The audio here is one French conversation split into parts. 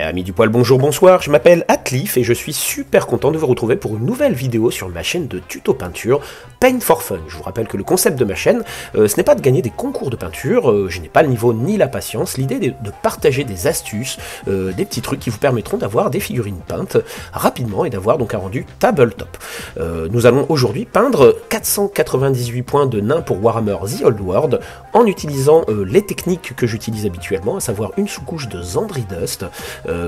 Amis du poil, bonjour, bonsoir, je m'appelle Atlif et je suis super content de vous retrouver pour une nouvelle vidéo sur ma chaîne de tuto peinture Paint for Fun. Je vous rappelle que le concept de ma chaîne, ce n'est pas de gagner des concours de peinture, je n'ai pas le niveau ni la patience, l'idée est de partager des astuces, des petits trucs qui vous permettront d'avoir des figurines peintes rapidement et d'avoir donc un rendu tabletop. Nous allons aujourd'hui peindre 498 points de nains pour Warhammer The Old World en utilisant les techniques que j'utilise habituellement, à savoir une sous-couche de Zandridust,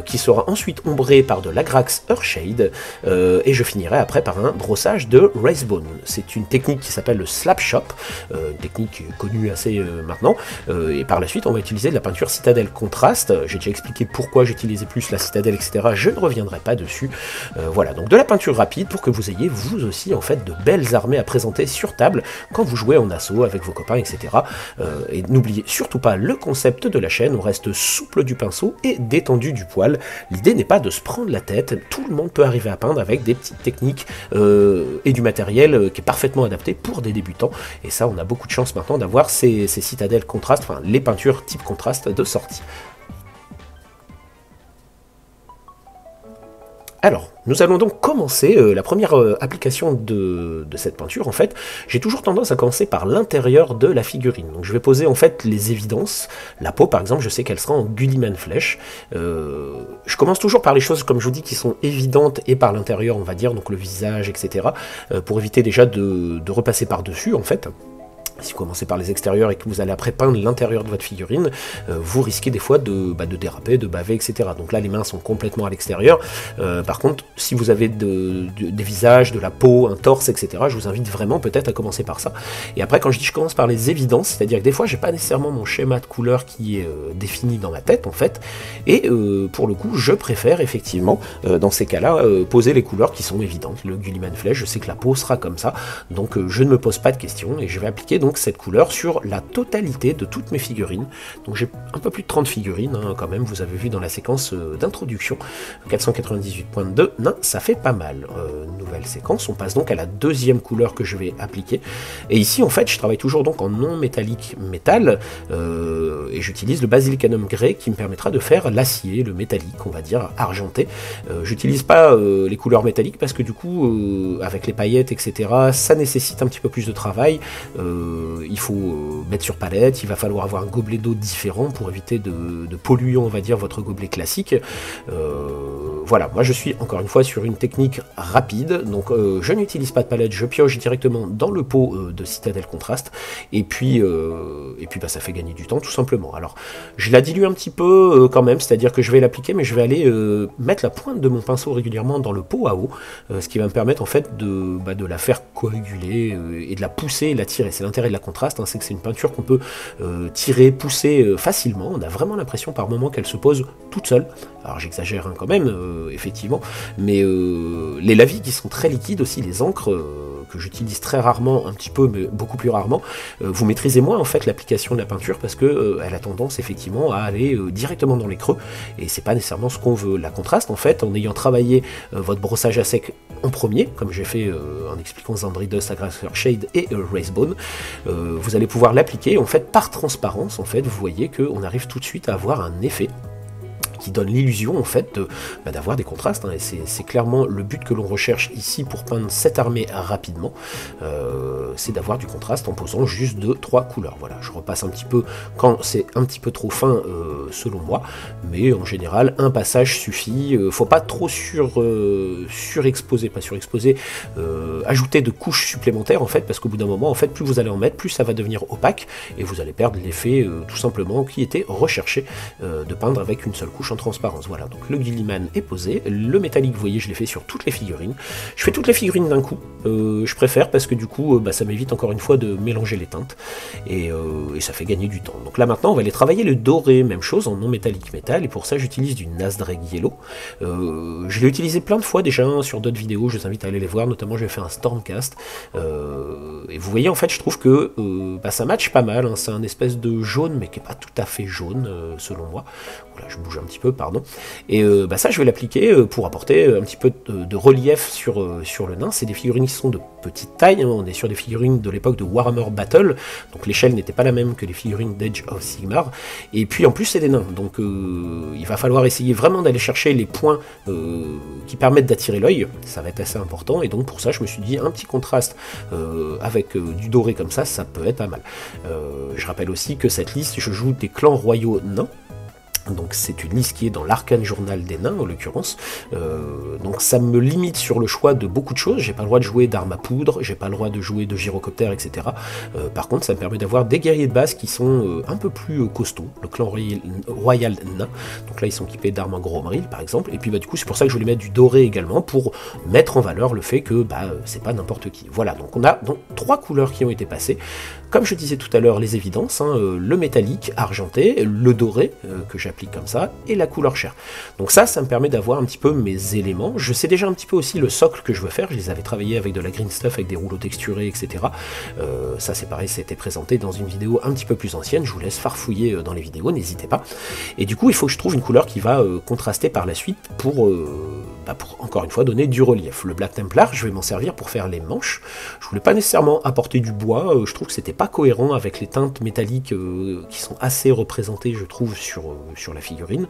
qui sera ensuite ombré par de l'Agrax Earthshade, et je finirai après par un brossage de Wraithbone. C'est une technique qui s'appelle le Slap Shop, une technique connue assez maintenant, et par la suite on va utiliser de la peinture citadelle contraste. J'ai déjà expliqué pourquoi j'utilisais plus la citadelle, etc. Je ne reviendrai pas dessus. Voilà, donc de la peinture rapide pour que vous ayez vous aussi en fait de belles armées à présenter sur table quand vous jouez en assaut avec vos copains, etc. Et n'oubliez surtout pas le concept de la chaîne, on reste souple du pinceau et détendu du poil. L'idée n'est pas de se prendre la tête, tout le monde peut arriver à peindre avec des petites techniques et du matériel qui est parfaitement adapté pour des débutants, et ça on a beaucoup de chance maintenant d'avoir ces citadelles contrastes, enfin les peintures type contraste de sortie. Alors, nous allons donc commencer la première application de cette peinture. En fait, j'ai toujours tendance à commencer par l'intérieur de la figurine. Donc je vais poser en fait les évidences. La peau par exemple, je sais qu'elle sera en Gulliman Flèche. Je commence toujours par les choses, comme je vous dis, qui sont évidentes et par l'intérieur, on va dire, donc le visage, etc. Pour éviter déjà de repasser par-dessus en fait. Si vous commencez par les extérieurs et que vous allez après peindre l'intérieur de votre figurine, vous risquez des fois de déraper, de baver, etc. Donc là, les mains sont complètement à l'extérieur. Par contre, si vous avez des visages, de la peau, un torse, etc., je vous invite vraiment peut-être à commencer par ça. Et après, quand je dis je commence par les évidences, c'est-à-dire que des fois, j'ai pas nécessairement mon schéma de couleur qui est défini dans ma tête, en fait. Et pour le coup, je préfère effectivement, dans ces cas-là, poser les couleurs qui sont évidentes. Le Gulliman Flèche, je sais que la peau sera comme ça, donc je ne me pose pas de questions et je vais appliquer donc cette couleur sur la totalité de toutes mes figurines. Donc j'ai un peu plus de 30 figurines hein, quand même, vous avez vu dans la séquence d'introduction, 498 points de 2, non, ça fait pas mal. Nouvelle séquence, on passe donc à la deuxième couleur que je vais appliquer, et ici en fait je travaille toujours donc en non métallique métal, et j'utilise le Basilicanum Grey qui me permettra de faire l'acier, le métallique, on va dire argenté. J'utilise pas les couleurs métalliques parce que du coup avec les paillettes, etc., ça nécessite un petit peu plus de travail. Il faut mettre sur palette, il va falloir avoir un gobelet d'eau différent pour éviter de polluer, on va dire, votre gobelet classique. Voilà, moi je suis encore une fois sur une technique rapide, donc je n'utilise pas de palette, je pioche directement dans le pot de Citadel Contrast, et puis bah, ça fait gagner du temps tout simplement. Alors je la dilue un petit peu quand même, c'est-à-dire que je vais l'appliquer, mais je vais aller mettre la pointe de mon pinceau régulièrement dans le pot à eau, ce qui va me permettre en fait de la faire coaguler et de la pousser et la tirer. C'est l'intérêt de la contraste, hein, c'est que c'est une peinture qu'on peut tirer, pousser facilement. On a vraiment l'impression par moment qu'elle se pose toute seule. Alors j'exagère hein, quand même, effectivement, mais les lavis qui sont très liquides aussi, les encres que j'utilise très rarement, un petit peu, mais beaucoup plus rarement, vous maîtrisez moins en fait l'application de la peinture parce que elle a tendance effectivement à aller directement dans les creux, et c'est pas nécessairement ce qu'on veut. La contraste en fait, en ayant travaillé votre brossage à sec en premier, comme j'ai fait en expliquant Zandridust, Agrax Earthshade et Wraithbone, vous allez pouvoir l'appliquer en fait par transparence. En fait, vous voyez qu'on arrive tout de suite à avoir un effet qui donne l'illusion en fait d'avoir des contrastes, hein, et c'est clairement le but que l'on recherche ici pour peindre cette armée rapidement, c'est d'avoir du contraste en posant juste 2-3 couleurs. Voilà, je repasse un petit peu quand c'est un petit peu trop fin selon moi, mais en général un passage suffit. Faut pas trop surexposer, ajouter de couches supplémentaires en fait, parce qu'au bout d'un moment en fait plus vous allez en mettre, plus ça va devenir opaque et vous allez perdre l'effet tout simplement qui était recherché de peindre avec une seule couche en transparence. Voilà, donc le Gilliman est posé, le métallique, vous voyez, je l'ai fait sur toutes les figurines. Je fais toutes les figurines d'un coup, je préfère parce que du coup, ça m'évite encore une fois de mélanger les teintes, et ça fait gagner du temps. Donc là maintenant, on va aller travailler le doré, même chose en non métallique métal, et pour ça j'utilise du Nazdrag Yellow. Je l'ai utilisé plein de fois déjà hein, sur d'autres vidéos, je vous invite à aller les voir, notamment j'ai fait un Stormcast, et vous voyez en fait, je trouve que ça match pas mal, hein, c'est un espèce de jaune, mais qui n'est pas tout à fait jaune, selon moi. Voilà, je bouge un petit petit peu, pardon. Et ça, je vais l'appliquer pour apporter un petit peu de relief sur le nain. C'est des figurines qui sont de petite taille, hein. On est sur des figurines de l'époque de Warhammer Battle, donc l'échelle n'était pas la même que les figurines d'Age of Sigmar, et puis en plus c'est des nains, donc il va falloir essayer vraiment d'aller chercher les points qui permettent d'attirer l'œil, ça va être assez important, et donc pour ça je me suis dit un petit contraste avec du doré comme ça peut être pas mal. Je rappelle aussi que cette liste, je joue des clans royaux nains. Donc c'est une liste qui est dans l'Arcane Journal des Nains en l'occurrence, donc ça me limite sur le choix de beaucoup de choses, j'ai pas le droit de jouer d'armes à poudre, j'ai pas le droit de jouer de gyrocoptère, etc. Par contre ça me permet d'avoir des guerriers de base qui sont un peu plus costauds, le clan royal nain, donc là ils sont équipés d'armes en gros maril par exemple, et puis du coup c'est pour ça que je voulais mettre du doré également, pour mettre en valeur le fait que c'est pas n'importe qui. Voilà, donc on a donc 3 couleurs qui ont été passées, comme je disais tout à l'heure, les évidences, hein, le métallique argenté, le doré que j'applique comme ça, et la couleur chair. Donc ça me permet d'avoir un petit peu mes éléments. Je sais déjà un petit peu aussi le socle que je veux faire, je les avais travaillés avec de la green stuff, avec des rouleaux texturés, etc. Ça c'est pareil, c'était présenté dans une vidéo un petit peu plus ancienne, je vous laisse farfouiller dans les vidéos, n'hésitez pas. Et du coup, il faut que je trouve une couleur qui va contraster par la suite pour encore une fois donner du relief. Le Black Templar, je vais m'en servir pour faire les manches. Je voulais pas nécessairement apporter du bois, je trouve que c'était pas cohérent avec les teintes métalliques qui sont assez représentées, je trouve, sur la figurine.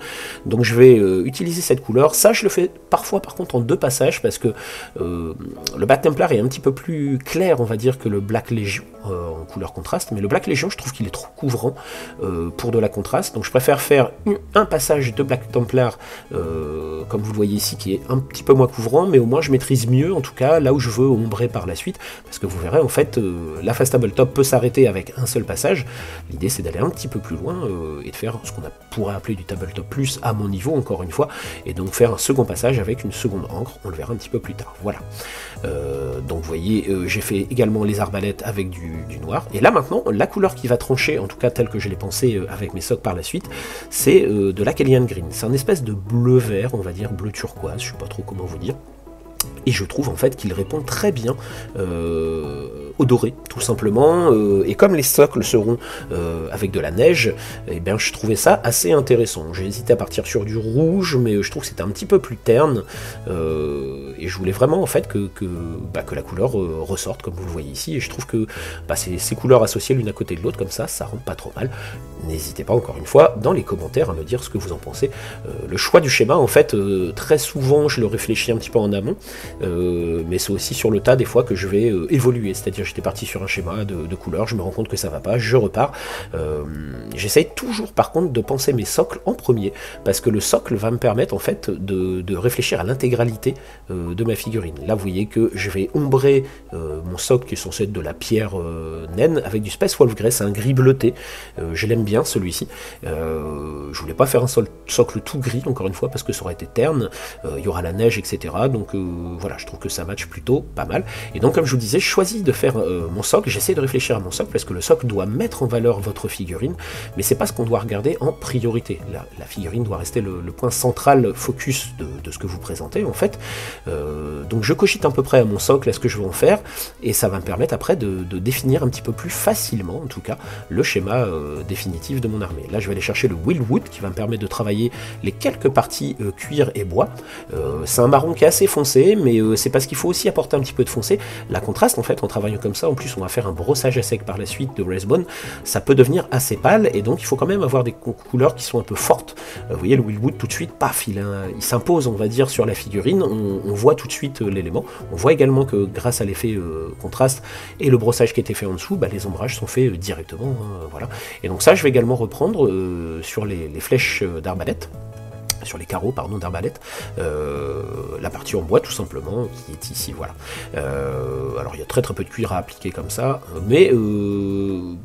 Donc je vais utiliser cette couleur. Ça, je le fais parfois par contre en 2 passages, parce que le Black Templar est un petit peu plus clair, on va dire, que le Black Legion en couleur contraste, mais le Black Legion, je trouve qu'il est trop couvrant pour de la contraste, donc je préfère faire un passage de Black Templar, comme vous le voyez ici, qui est un petit peu moins couvrant, mais au moins je maîtrise mieux, en tout cas, là où je veux ombrer par la suite, parce que vous verrez, en fait, la phase tabletop peut s'arrêter avec un seul passage. L'idée, c'est d'aller un petit peu plus loin et de faire ce qu'on pourrait appeler du tabletop plus à mon niveau, encore une fois, et donc faire un second passage avec une seconde encre, on le verra un petit peu plus tard. Voilà. Donc vous voyez, j'ai fait également les arbalètes avec du noir, et là maintenant, la couleur qui va trancher, en tout cas telle que je l'ai pensé avec mes socles par la suite, c'est de l'Acalian Green. C'est un espèce de bleu-vert, on va dire, bleu turquoise, je sais pas trop comment vous dire. Et je trouve en fait qu'il répond très bien au doré, tout simplement. Et comme les socles seront avec de la neige, eh bien, je trouvais ça assez intéressant. J'ai hésité à partir sur du rouge, mais je trouve que c'était un petit peu plus terne. Et je voulais vraiment en fait que la couleur ressorte, comme vous le voyez ici. Et je trouve que ces couleurs associées l'une à côté de l'autre, comme ça rend pas trop mal. N'hésitez pas encore une fois dans les commentaires à me dire ce que vous en pensez. Le choix du schéma, en fait, très souvent, je le réfléchis un petit peu en amont. Mais c'est aussi sur le tas des fois que je vais évoluer, c'est-à-dire j'étais parti sur un schéma de couleurs, je me rends compte que ça va pas, je repars. J'essaye toujours par contre de penser mes socles en premier, parce que le socle va me permettre en fait de réfléchir à l'intégralité de ma figurine. Là vous voyez que je vais ombrer mon socle qui est censé être de la pierre naine avec du Space Wolf Grey, c'est un gris bleuté, je l'aime bien celui-ci. Je voulais pas faire un socle tout gris encore une fois parce que ça aurait été terne, il y aura la neige etc, donc voilà, je trouve que ça match plutôt pas mal. Et donc comme je vous disais, je choisis de faire mon socle, j'essaie de réfléchir à mon socle parce que le socle doit mettre en valeur votre figurine, mais c'est pas ce qu'on doit regarder en priorité. La figurine doit rester le point central, focus de ce que vous présentez en fait. Donc je cogite à peu près à mon socle, à ce que je veux en faire, et ça va me permettre après de définir un petit peu plus facilement, en tout cas, le schéma définitif de mon armée. Là je vais aller chercher le Willwood qui va me permettre de travailler les quelques parties cuir et bois. C'est un marron qui est assez foncé, mais c'est parce qu'il faut aussi apporter un petit peu de foncé. La contraste en fait, en travaillant comme ça, en plus on va faire un brossage à sec par la suite de Wraithbone, ça peut devenir assez pâle, et donc il faut quand même avoir des couleurs qui sont un peu fortes. Vous voyez le Willwood tout de suite, paf, il s'impose on va dire sur la figurine, on voit tout de suite l'élément, on voit également que grâce à l'effet contraste et le brossage qui a été fait en dessous, les ombrages sont faits directement, voilà. Et donc ça je vais également reprendre sur les flèches d'arbalète, sur les carreaux pardon d'arbalète, la partie en bois tout simplement qui est ici, voilà. Alors il y a très peu de cuir à appliquer comme ça, mais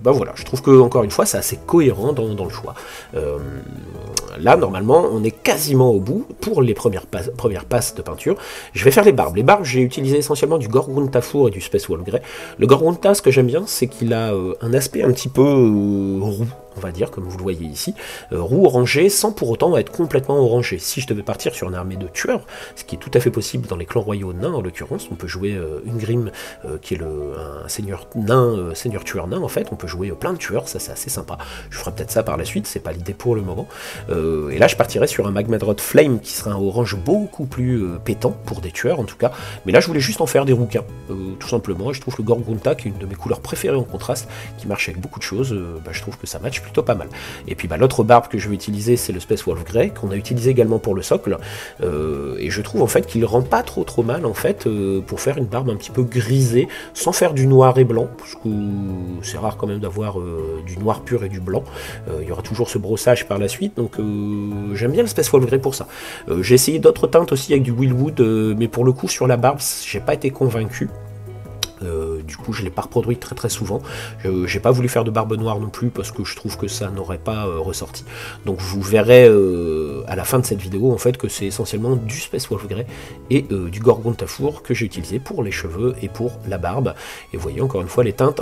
voilà, je trouve que encore une fois c'est assez cohérent dans le choix. Là normalement on est quasiment au bout pour les premières passes de peinture. Je vais faire les barbes. Les barbes j'ai utilisé essentiellement du Gorgun Tafur et du Space Wolf Grey. Le Gorgun Tafur, ce que j'aime bien c'est qu'il a un aspect un petit peu roux, on va dire, comme vous le voyez ici, roux orangé, sans pour autant être complètement orangé. Si je devais partir sur une armée de tueurs, ce qui est tout à fait possible dans les clans royaux nains, en l'occurrence, on peut jouer Ungrim, qui est un seigneur nain, seigneur tueur nain, en fait, on peut jouer plein de tueurs, ça c'est assez sympa. Je ferai peut-être ça par la suite, c'est pas l'idée pour le moment. Et là, je partirais sur un Magmadrot Flame, qui sera un orange beaucoup plus pétant, pour des tueurs en tout cas, mais là, je voulais juste en faire des rouquins, tout simplement, et je trouve que Gorgunta, qui est une de mes couleurs préférées en contraste, qui marche avec beaucoup de choses, je trouve que ça match plutôt pas mal. Et puis l'autre barbe que je vais utiliser, c'est le Space Wolf Grey, qu'on a utilisé également pour le socle, et je trouve en fait qu'il rend pas trop mal en fait, pour faire une barbe un petit peu grisée, sans faire du noir et blanc, parce que c'est rare quand même d'avoir du noir pur et du blanc, il y aura toujours ce brossage par la suite, donc j'aime bien le Space Wolf Grey pour ça. J'ai essayé d'autres teintes aussi avec du Willwood, mais pour le coup sur la barbe, j'ai pas été convaincu. Du coup, je ne l'ai pas reproduit très souvent. J'ai pas voulu faire de barbe noire non plus parce que je trouve que ça n'aurait pas ressorti. Donc vous verrez à la fin de cette vidéo en fait que c'est essentiellement du Space Wolf Grey et du Gorgon Tafour que j'ai utilisé pour les cheveux et pour la barbe. Et vous voyez encore une fois les teintes.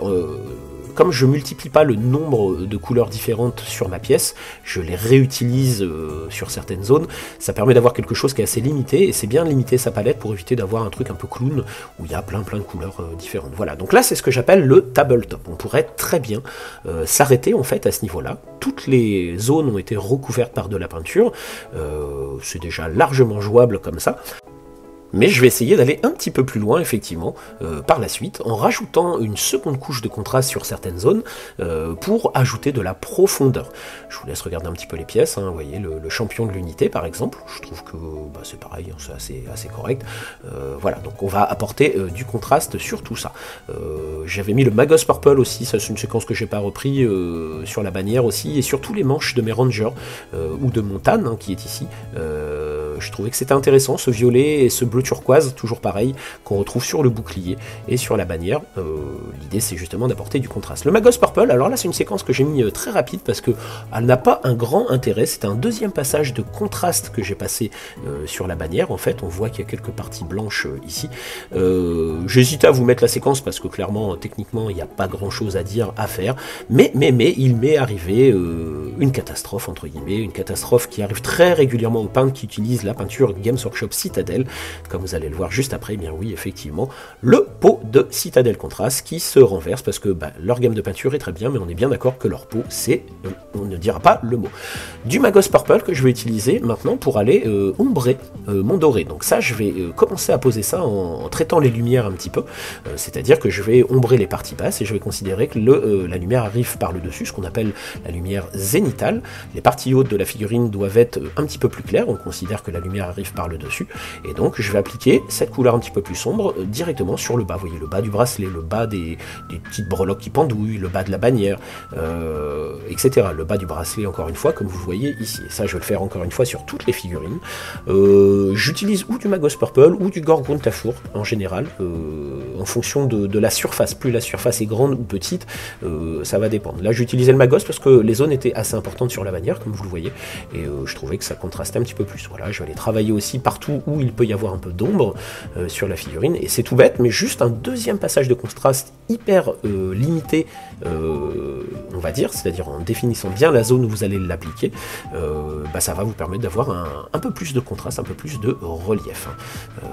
Comme je multiplie pas le nombre de couleurs différentes sur ma pièce, je les réutilise sur certaines zones, ça permet d'avoir quelque chose qui est assez limité, et c'est bien de limiter sa palette pour éviter d'avoir un truc un peu clown, où il y a plein de couleurs différentes. Voilà, donc là c'est ce que j'appelle le tabletop. On pourrait très bien s'arrêter en fait à ce niveau-là. Toutes les zones ont été recouvertes par de la peinture, c'est déjà largement jouable comme ça. Mais je vais essayer d'aller un petit peu plus loin, effectivement, par la suite, en rajoutant une seconde couche de contraste sur certaines zones, pour ajouter de la profondeur. Je vous laisse regarder un petit peu les pièces, hein. Vous voyez le champion de l'unité, par exemple, je trouve que c'est pareil, hein, c'est assez correct. Voilà, donc on va apporter du contraste sur tout ça. J'avais mis le Magos Purple aussi, ça c'est une séquence que j'ai pas repris, sur la bannière aussi, et sur tous les manches de mes rangers, ou de mon Tan, hein, qui est ici. Je trouvais que c'était intéressant, ce violet et ce bleu turquoise, toujours pareil, qu'on retrouve sur le bouclier et sur la bannière. L'idée c'est justement d'apporter du contraste. Le Magos Purple, alors là c'est une séquence que j'ai mis très rapide parce que elle n'a pas un grand intérêt, c'est un deuxième passage de contraste que j'ai passé sur la bannière. En fait on voit qu'il y a quelques parties blanches ici. J'hésitais à vous mettre la séquence parce que clairement techniquement il n'y a pas grand chose à dire, à faire, mais il m'est arrivé une catastrophe entre guillemets, une catastrophe qui arrive très régulièrement aux peintres qui utilisent la peinture Games Workshop Citadel. Comme vous allez le voir juste après, eh bien oui, effectivement, le pot de Citadel Contrast qui se renverse parce que leur gamme de peinture est très bien, mais on est bien d'accord que leur pot, c'est, on ne dira pas le mot. Du Magos Purple que je vais utiliser maintenant pour aller ombrer mon doré. Donc ça, je vais commencer à poser ça en traitant les lumières un petit peu, c'est-à-dire que je vais ombrer les parties basses et je vais considérer que la lumière arrive par le dessus, ce qu'on appelle la lumière zénitale. Les parties hautes de la figurine doivent être un petit peu plus claires, on considère que la lumière arrive par le dessus, et donc je vais appliquer cette couleur un petit peu plus sombre directement sur le bas. Vous voyez le bas du bracelet, le bas des petites breloques qui pendouillent, le bas de la bannière, etc. Le bas du bracelet encore une fois, comme vous le voyez ici. Et ça je vais le faire encore une fois sur toutes les figurines. J'utilise ou du Magos Purple ou du Gorgon Tafour en général, en fonction de la surface. Plus la surface est grande ou petite, ça va dépendre. Là j'utilisais le Magos parce que les zones étaient assez importantes sur la bannière, comme vous le voyez, et je trouvais que ça contrastait un petit peu plus. Voilà, je vais aller travailler aussi partout où il peut y avoir un peu d'ombre sur la figurine, et c'est tout bête, mais juste un deuxième passage de contraste hyper limité, on va dire, c'est-à-dire en définissant bien la zone où vous allez l'appliquer, ça va vous permettre d'avoir un peu plus de contraste, un peu plus de relief.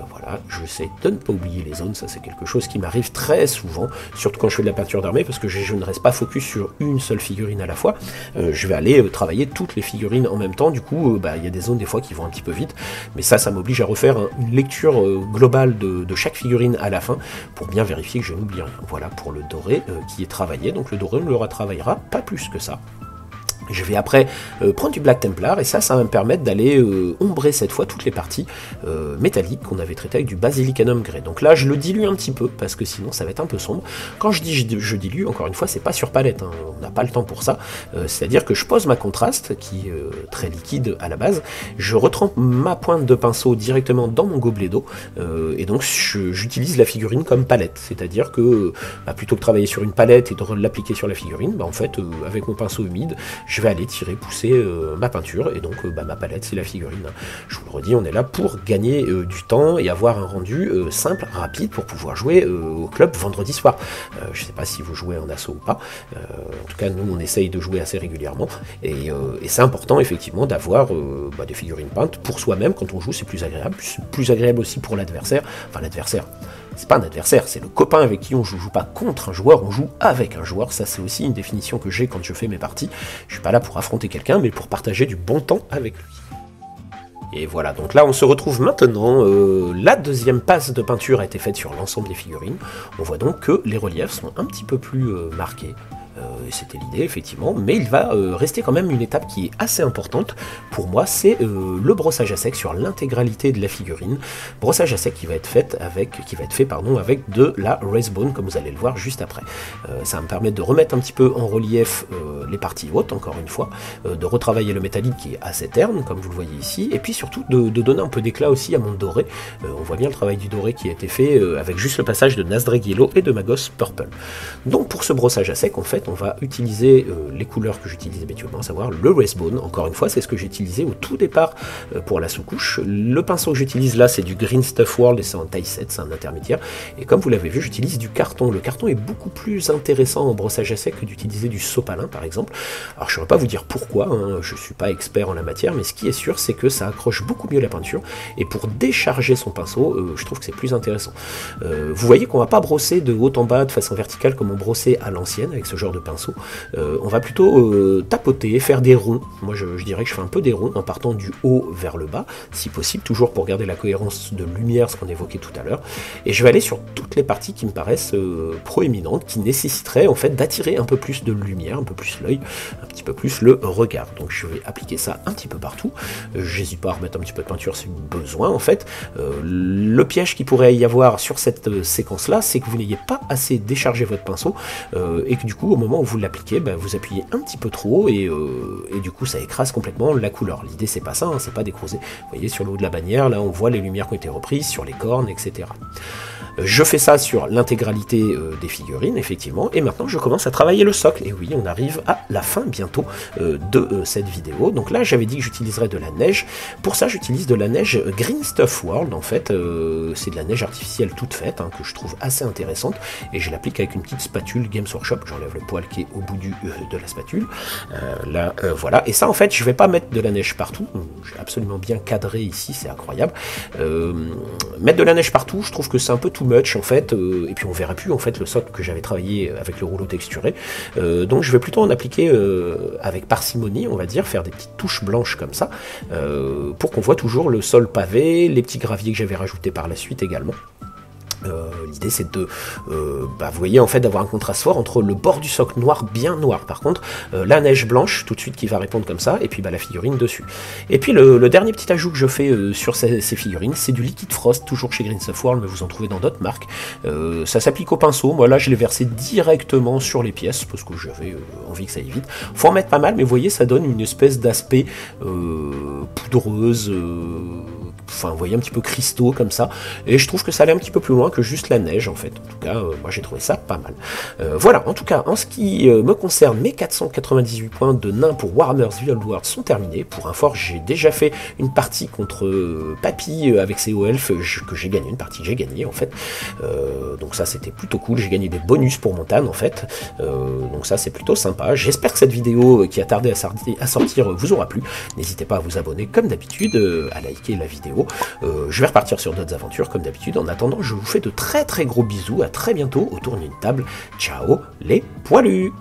Voilà, j'essaie de ne pas oublier les zones, ça c'est quelque chose qui m'arrive très souvent, surtout quand je fais de la peinture d'armée, parce que je ne reste pas focus sur une seule figurine à la fois, je vais aller travailler toutes les figurines en même temps, du coup il y a des zones des fois qui vont un petit peu vite, mais ça m'oblige à refaire une lecture globale de chaque figurine à la fin, pour bien vérifier que je n'oublie rien. Voilà pour le doré qui est travaillé, donc le doré on ne le retravaillera pas plus que ça. Je vais après prendre du Black Templar, et ça va me permettre d'aller ombrer cette fois toutes les parties métalliques qu'on avait traitées avec du Basilicanum Grey. Donc là je le dilue un petit peu parce que sinon ça va être un peu sombre. Quand je dis je dilue, encore une fois c'est pas sur palette, hein, on n'a pas le temps pour ça, c'est à dire que je pose ma contraste qui est très liquide à la base, je retrempe ma pointe de pinceau directement dans mon gobelet d'eau, et donc j'utilise la figurine comme palette, c'est à dire que plutôt que de travailler sur une palette et de l'appliquer sur la figurine, en fait avec mon pinceau humide je vais aller tirer, pousser ma peinture, et donc ma palette c'est la figurine. Je vous le redis, on est là pour gagner du temps et avoir un rendu simple, rapide, pour pouvoir jouer au club vendredi soir. Je sais pas si vous jouez en asso ou pas, en tout cas nous on essaye de jouer assez régulièrement, et c'est important effectivement d'avoir des figurines peintes pour soi-même. Quand on joue c'est plus agréable aussi pour l'adversaire, enfin l'adversaire, c'est pas un adversaire, c'est le copain avec qui on joue pas contre un joueur, on joue avec un joueur. Ça c'est aussi une définition que j'ai quand je fais mes parties. Je suis pas là pour affronter quelqu'un, mais pour partager du bon temps avec lui. Et voilà, donc là on se retrouve maintenant, la deuxième passe de peinture a été faite sur l'ensemble des figurines. On voit donc que les reliefs sont un petit peu plus marqués. C'était l'idée effectivement, mais il va rester quand même une étape qui est assez importante pour moi, c'est le brossage à sec sur l'intégralité de la figurine. Brossage à sec qui va être fait avec de la Wraithbone, comme vous allez le voir juste après. Ça va me permettre de remettre un petit peu en relief les parties hautes, encore une fois, de retravailler le métallique qui est assez terne, comme vous le voyez ici, et puis surtout de donner un peu d'éclat aussi à mon doré. On voit bien le travail du doré qui a été fait avec juste le passage de Nazdrag Yellow et de Magos Purple. Donc pour ce brossage à sec, en fait, on va utiliser les couleurs que j'utilise habituellement, à savoir le Wraithbone. Encore une fois, c'est ce que j'ai utilisé au tout départ pour la sous-couche. Le pinceau que j'utilise là, c'est du Green Stuff World et c'est en taille 7, c'est un intermédiaire. Et comme vous l'avez vu, j'utilise du carton. Le carton est beaucoup plus intéressant en brossage à sec que d'utiliser du sopalin, par exemple. Alors, je ne saurais pas vous dire pourquoi, hein, je ne suis pas expert en la matière, mais ce qui est sûr, c'est que ça accroche beaucoup mieux la peinture. Et pour décharger son pinceau, je trouve que c'est plus intéressant. Vous voyez qu'on ne va pas brosser de haut en bas de façon verticale comme on brossait à l'ancienne avec ce genre de pinceau. On va plutôt tapoter, faire des ronds. Moi je dirais que je fais un peu des ronds en partant du haut vers le bas, si possible, toujours pour garder la cohérence de lumière, ce qu'on évoquait tout à l'heure. Et je vais aller sur toutes les parties qui me paraissent proéminentes, qui nécessiteraient en fait d'attirer un peu plus de lumière, un peu plus l'œil, un petit peu plus le regard. Donc je vais appliquer ça un petit peu partout. J'hésite pas à remettre un petit peu de peinture si besoin en fait. Le piège qu'il pourrait y avoir sur cette séquence là, c'est que vous n'ayez pas assez déchargé votre pinceau et que du coup au moment où vous l'appliquez, vous appuyez un petit peu trop et du coup ça écrase complètement la couleur. L'idée c'est pas ça, hein, c'est pas décroiser. Vous voyez sur le haut de la bannière, là on voit les lumières qui ont été reprises, sur les cornes, etc. Je fais ça sur l'intégralité des figurines, effectivement, et maintenant je commence à travailler le socle. Et oui, on arrive à la fin bientôt de cette vidéo. Donc là, j'avais dit que j'utiliserais de la neige. Pour ça, j'utilise de la neige Green Stuff World, en fait. C'est de la neige artificielle toute faite, hein, que je trouve assez intéressante. Et je l'applique avec une petite spatule Games Workshop. J'enlève le poil qui est au bout de la spatule. Voilà. Et ça, en fait, je vais pas mettre de la neige partout. J'ai absolument bien cadré ici, c'est incroyable. Mettre de la neige partout, je trouve que c'est un peu tout much en fait, et puis on verra plus en fait le socle que j'avais travaillé avec le rouleau texturé, donc je vais plutôt en appliquer avec parcimonie, on va dire, faire des petites touches blanches comme ça, pour qu'on voit toujours le sol pavé, les petits graviers que j'avais rajoutés par la suite également. L'idée c'est de, vous voyez en fait d'avoir un contraste fort entre le bord du socle noir, bien noir par contre, la neige blanche tout de suite qui va répondre comme ça, et puis la figurine dessus. Et puis le dernier petit ajout que je fais sur ces figurines, c'est du liquide frost, toujours chez Green Stuff World, mais vous en trouvez dans d'autres marques. Ça s'applique au pinceau, moi là je l'ai versé directement sur les pièces, parce que j'avais envie que ça aille vite. Faut en mettre pas mal, mais vous voyez ça donne une espèce d'aspect poudreuse, enfin vous voyez un petit peu cristaux comme ça, et je trouve que ça allait un petit peu plus loin que juste la neige en fait. En tout cas, moi j'ai trouvé ça pas mal. Voilà, en tout cas, en ce qui me concerne, mes 498 points de nain pour Warhammer's Wild World sont terminés. Pour info, j'ai déjà fait une partie contre Papy avec ses hauts elfes que j'ai gagné, une partie que j'ai gagnée en fait. Donc ça c'était plutôt cool, j'ai gagné des bonus pour Montane en fait. Donc ça c'est plutôt sympa. J'espère que cette vidéo qui a tardé à sortir vous aura plu. N'hésitez pas à vous abonner comme d'habitude, à liker la vidéo. Je vais repartir sur d'autres aventures comme d'habitude. En attendant, je vous fais de très très gros bisous, à très bientôt autour d'une table. Ciao les poilus!